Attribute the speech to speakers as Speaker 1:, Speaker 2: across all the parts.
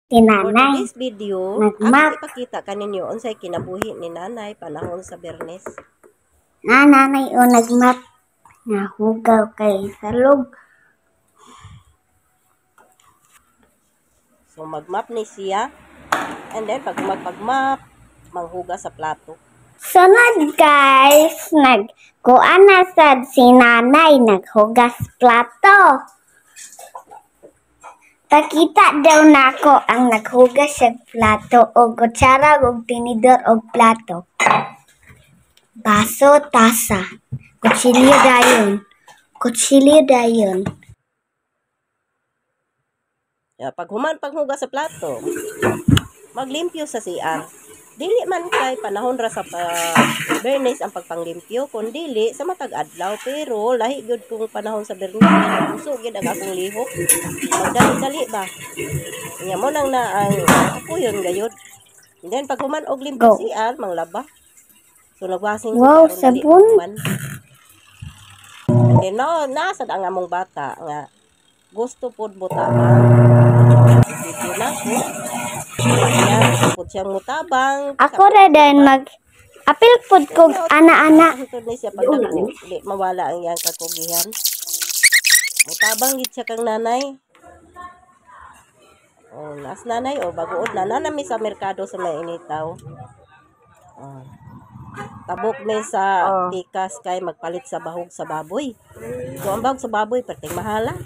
Speaker 1: Si
Speaker 2: For
Speaker 1: nanay.
Speaker 2: today's video,
Speaker 1: Nagmap.
Speaker 2: ako ipakita kaninyo unsay kinabuhi ni nanay panahon sa Bernes.
Speaker 1: Nanay o nagmap. Nahugaw kay salog.
Speaker 2: So magmap ni siya. And then pag magpagmap, manghuga sa plato.
Speaker 1: Sunod guys, nagkuan na sad si nanay naghugas plato. Pakita daw nako ang naghugas sa plato o kutsara o tinidor o plato. Baso, tasa. Kutsilyo dayon. Kutsilyo dayon.
Speaker 2: Pag paghuga sa plato, maglimpyo sa CR. Dili man kay panahon ra sa Bernes ang pagpanglimpyo, kun dili sa matag adlaw, pero lahi gyud kung panahon sa Bernes puso gyud ang akong lihok. Magdali-dali ba? Nya mo nang na ang apuyon gayud. And then pag human og limpyo CR, manglaba. So nagwasing
Speaker 1: wow, sabon.
Speaker 2: And then nasad ang among bata nga gusto pod butabang. Video na ko. Yan, pud siyang mutabang.
Speaker 1: Ako ra din apil pud kog ana-ana.
Speaker 2: Hantod ni siya pag di mawala ang iyang kakugihan. Mutabang gid siya kang nanay. Oh, nas nanay baguod na nanami sa merkado sa may initaw. Oh. Tabok mi sa tikas kay magpalit sa bahog sa baboy. So ang bahog sa baboy perting mahala.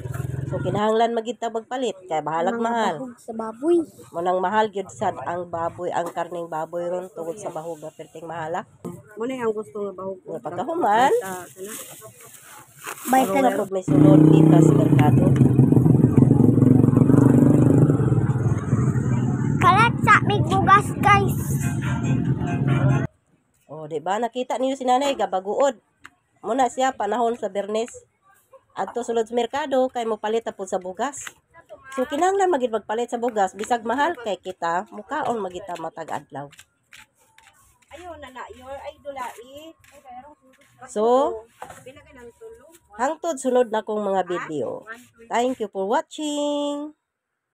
Speaker 2: So kinahanglan magita magpalit kay bahalag mahal.
Speaker 1: Bahog sa baboy.
Speaker 2: Munang mahal gyud sad ang baboy, ang karning baboy ron tungod sa bahog nga perting mahala.
Speaker 3: Muna ang gusto nga bahog ko.
Speaker 2: Pagkahuman,
Speaker 1: Bay
Speaker 2: ano na may sulod tikas merkado.
Speaker 1: Kalat sa migbugas guys.
Speaker 2: Oh, di ba nakita niyo si nanay gabaguod. Muna siya panahon sa Bernes. Adto sulod sa merkado kay mo palit pud sa bugas. So kinahanglan magid magpalit sa bugas bisag mahal kay kita mukaon magita matag adlaw.
Speaker 3: Ayun na your idolai.
Speaker 2: So hangtod sunod na kong mga video. Thank you for watching.